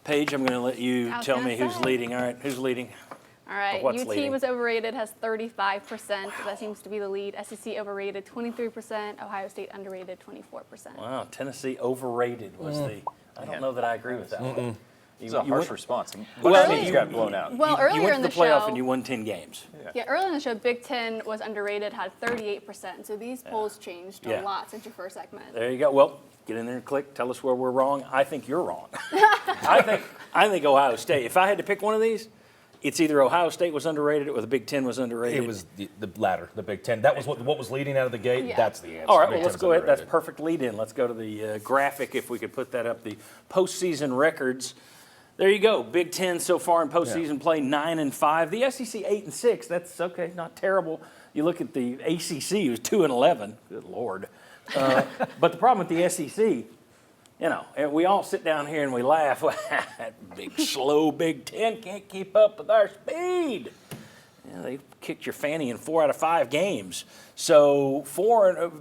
Paige, I'm going to let you tell me who's leading. All right, who's leading? All right, What's UT leading? was overrated, has 35%. Wow. That seems to be the lead. SEC overrated, 23%. Ohio State underrated, 24%. Wow, Tennessee overrated was the. I don't know that I agree with that one. It's a harsh response. Well, you got blown out. Well, you earlier went in to the the playoff show, and you won 10 games. Yeah, earlier in the show, Big Ten was underrated, had 38%. So these polls changed a lot since your first segment. There you go. Well, get in there and click. Tell us where we're wrong. I think you're wrong. I think Ohio State. If I had to pick one of these, it's either Ohio State was underrated or the Big Ten was underrated. It was the latter, the Big Ten. That was what was leading out of the gate. Yeah. That's the answer. All right, Big well, let's Ten's go ahead. That's underrated. perfect lead in. Let's go to the graphic if we could put that up. The postseason records. There you go. Big Ten so far in postseason play 9-5. The SEC 8-6. That's okay, not terrible. You look at the ACC, it was 2-11. Good Lord. But the problem with the SEC, and we all sit down here and we laugh. That big, slow Big Ten can't keep up with our speed. They kicked your fanny in 4 out of 5 games. So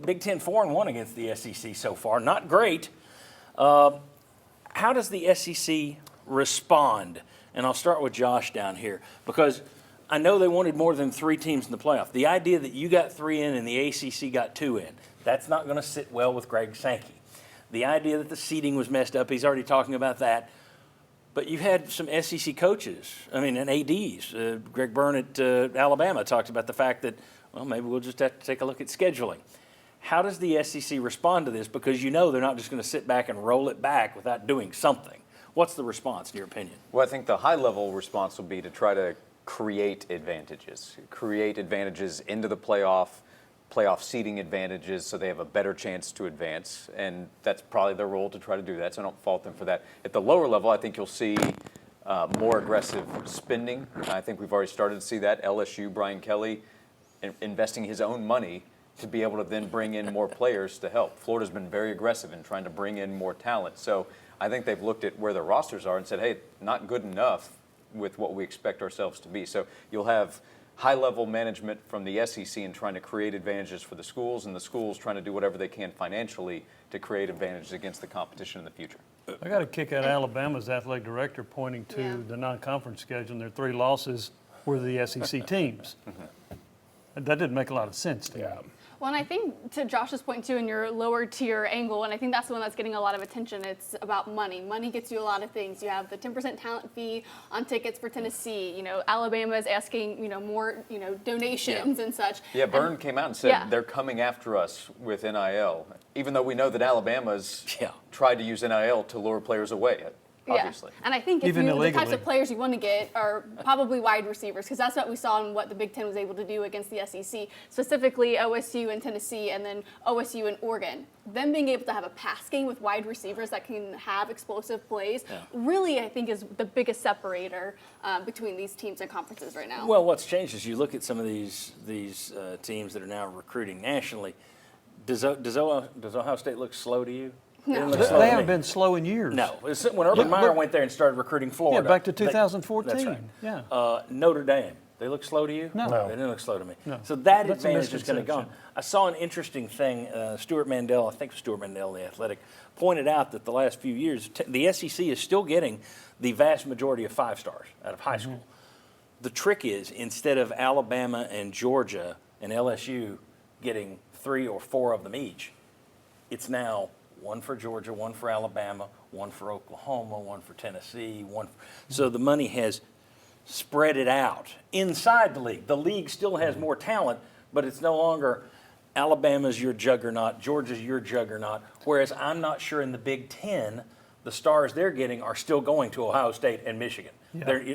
Big Ten 4-1 against the SEC so far. Not great. How does the SEC respond? And I'll start with Josh down here because I know they wanted more than 3 teams in the playoff. The idea that you got 3 in and the ACC got 2 in, that's not going to sit well with Greg Sankey. The idea that the seeding was messed up, he's already talking about that. But you had some SEC coaches, and ADs. Greg Byrne at Alabama talked about the fact that, well, maybe we'll just have to take a look at scheduling. How does the SEC respond to this? Because they're not just going to sit back and roll it back without doing something. What's the response, in your opinion? Well, I think the high-level response will be to try to create advantages into the playoff seeding advantages so they have a better chance to advance, and that's probably their role to try to do that, so I don't fault them for that. At the lower level, I think you'll see more aggressive spending. I think we've already started to see that. LSU, Brian Kelly, investing his own money to be able to then bring in more players to help. Florida's been very aggressive in trying to bring in more talent, so I think they've looked at where their rosters are and said, hey, not good enough with what we expect ourselves to be. So you'll have high-level management from the SEC in trying to create advantages for the schools, and the schools trying to do whatever they can financially to create advantages against the competition in the future. I got a kick out of Alabama's athletic director pointing to the non-conference schedule, and their 3 losses were the SEC teams. That didn't make a lot of sense to me. Well, and I think to Josh's point too, in your lower tier angle, and I think that's the one that's getting a lot of attention, it's about money. Money gets you a lot of things. You have the 10% talent fee on tickets for Tennessee. Alabama is asking, more, donations and such. Yeah, Byrne came out and said they're coming after us with NIL, even though we know that Alabama's tried to use NIL to lure players away. Obviously. Yeah. And I think the types of players you want to get are probably wide receivers, because that's what we saw in what the Big Ten was able to do against the SEC, specifically OSU and Tennessee, and then OSU and Oregon. Them being able to have a pass game with wide receivers that can have explosive plays really, I think, is the biggest separator between these teams and conferences right now. Well, what's changed is you look at some of these teams that are now recruiting nationally. Does Ohio State look slow to you? No. They haven't been slow in years. No. When Urban Meyer went there and started recruiting Florida. Yeah, back to 2014. That's right. Yeah. Notre Dame. They look slow to you? No. They didn't look slow to me. No. So that That's a advantage is going to go. misconception. I saw an interesting thing. Stuart Mandel, I think Stuart Mandel, the Athletic, pointed out that the last few years, the SEC is still getting the vast majority of 5 stars out of high school. The trick is, instead of Alabama and Georgia and LSU getting 3 or 4 of them each, it's now 1 for Georgia, 1 for Alabama, 1 for Oklahoma, 1 for Tennessee, So the money has spread it out inside the league. The league still has more talent, but it's no longer Alabama's your juggernaut, Georgia's your juggernaut, whereas I'm not sure in the Big Ten the stars they're getting are still going to Ohio State and Michigan.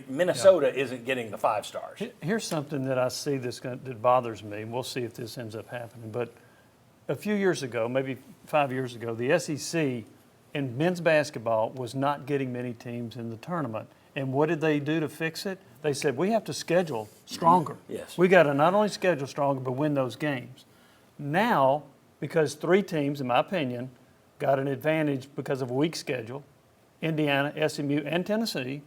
Minnesota isn't getting the 5 stars. Here's something that I see that bothers me, and we'll see if this ends up happening. But a few years ago, maybe 5 years ago, the SEC in men's basketball was not getting many teams in the tournament. And what did they do to fix it? They said, we have to schedule stronger. Yes. We got to not only schedule stronger, but win those games. Now, because 3 teams, in my opinion, got an advantage because of a weak schedule, Indiana, SMU, and Tennessee,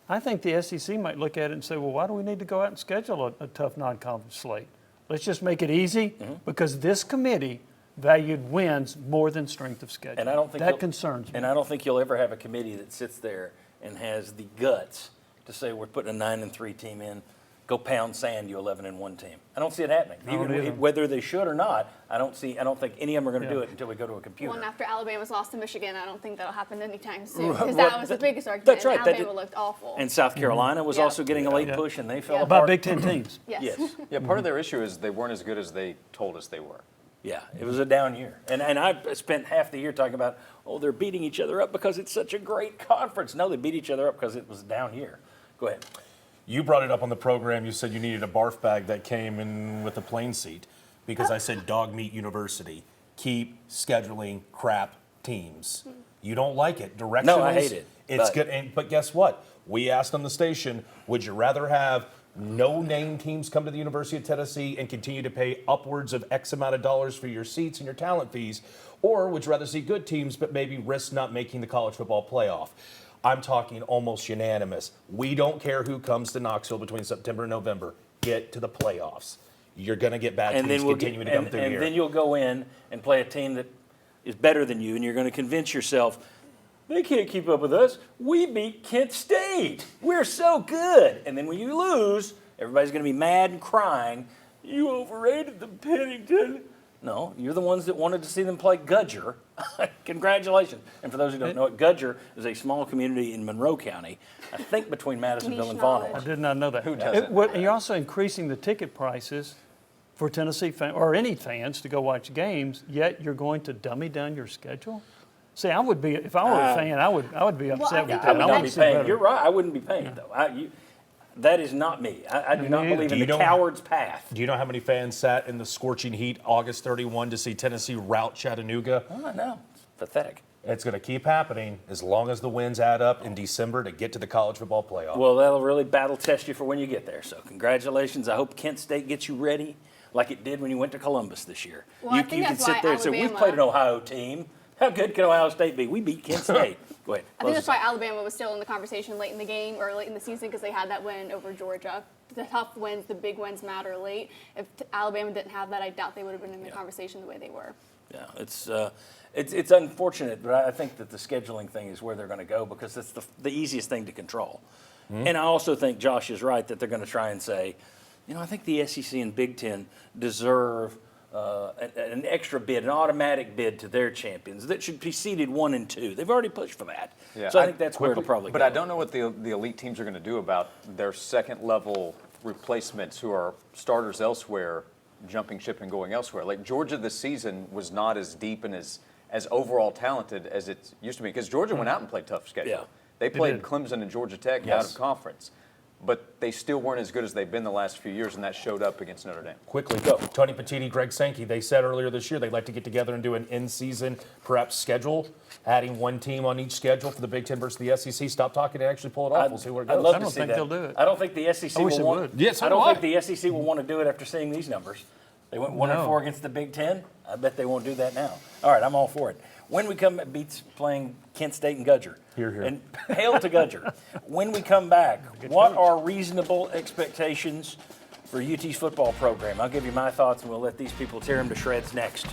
I think the SEC might look at it and say, well, why do we need to go out and schedule a tough non-conference slate? Let's just make it easy because this committee valued wins more than strength of schedule. And I don't think that concerns me. And I don't think you'll ever have a committee that sits there and has the guts to say we're putting a 9-3 team in, go pound sand, you 11-1 team. I don't see it happening. Whether they should or not, I don't think any of them are going to do it until we go to a computer. Well, and after Alabama's loss to Michigan, I don't think that'll happen anytime soon because that was the biggest argument. That's right. And Alabama looked awful. And South Carolina was Yeah. also getting a late push, and they fell About apart. Big Ten teams. yes. Yes. Yeah, part of their issue is they weren't as good as they told us they were. Yeah, it was a down year. And I spent half the year talking about, they're beating each other up because it's such a great conference. No, they beat each other up because it was a down year. Go ahead. You brought it up on the program. You said you needed a barf bag that came in with a plane seat because I said Dog Meat University. Keep scheduling crap teams. You don't like it. Directionals. No, I hate it, It's but- good. But guess what? We asked on the station, would you rather have no-name teams come to the University of Tennessee and continue to pay upwards of X amount of dollars for your seats and your talent fees? Or would you rather see good teams but maybe risk not making the college football playoff? I'm talking almost unanimous. We don't care who comes to Knoxville between September and November. Get to the playoffs. You're going to get bad teams continuing to come through here. And then you'll go in and play a team that is better than you, and you're going to convince yourself, they can't keep up with us. We beat Kent State. We're so good. And then when you lose, everybody's going to be mad and crying, you overrated the Pennington. No, you're the ones that wanted to see them play Gudger. Congratulations. And for those who don't know it, Gudger is a small community in Monroe County, I think between Madisonville and knowledge. I Fawnhoe. did not know that. Who doesn't? You're also increasing the ticket prices for Tennessee fans, or any fans, to go watch games, yet you're going to dummy down your schedule? See, I would be, if I were a fan, I would be upset with I that. I would I not want be to see paying. better. You're right. I wouldn't be paying, though. That is not me. I do not neither. believe Do in you the know- coward's path. Do you know how many fans sat in the scorching heat August 31 to see Tennessee rout Chattanooga? Oh, I know. It's pathetic. It's going to keep happening as long as the wins add up in December to get to the college football playoff. Well, that'll really battle test you for when you get there. So congratulations. I hope Kent State gets you ready like it did when you went to Columbus this year. Well, I think can that's sit why there and say, we've Alabama- played an Ohio team. How good can Ohio State be? We beat Kent State. Go ahead. I think that's why Alabama was still in the conversation late in the game or late in the season because they had that win over Georgia. The tough wins, the big wins matter late. If Alabama didn't have that, I doubt they would have been in the conversation the way they were. Yeah, it's unfortunate, but I think that the scheduling thing is where they're going to go because it's the easiest thing to control. And I also think Josh is right that they're going to try and say, I think the SEC and Big Ten deserve an extra bid, an automatic bid to their champions that should be seeded 1 and 2. They've already pushed for that. Yeah, So I think that's where it'll probably But go. I don't know what the elite teams are going to do about their second-level replacements who are starters elsewhere, jumping ship and going elsewhere. Like Georgia this season was not as deep and as overall talented as it used to be because Georgia went out and played tough schedule. Yeah. They played did. Clemson and Georgia Tech out Yes. of conference. But they still weren't as good as they've been the last few years, and that showed up against Notre Dame. Quickly, Tony Petitti, Greg Sankey, they said earlier this year they'd like to get together and do an in-season, perhaps schedule, adding one team on each schedule for the Big Ten versus the SEC. Stop talking and actually pull it off. We'll see where it I'd goes. love I to don't see think that. they'll do it. I don't think the SEC I wish will it want. would. Yes, so I do don't I. think the SEC will want to do it after seeing these numbers. They went 1 and No. 4 against the Big Ten. I bet they won't do that now. All right, I'm all for it. When we come, beats playing Kent State and Gudger. Hear, hear. And hail to Gudger. When we come back, what are reasonable expectations for UT's football program? I'll give you my thoughts, and we'll let these people tear them to shreds next.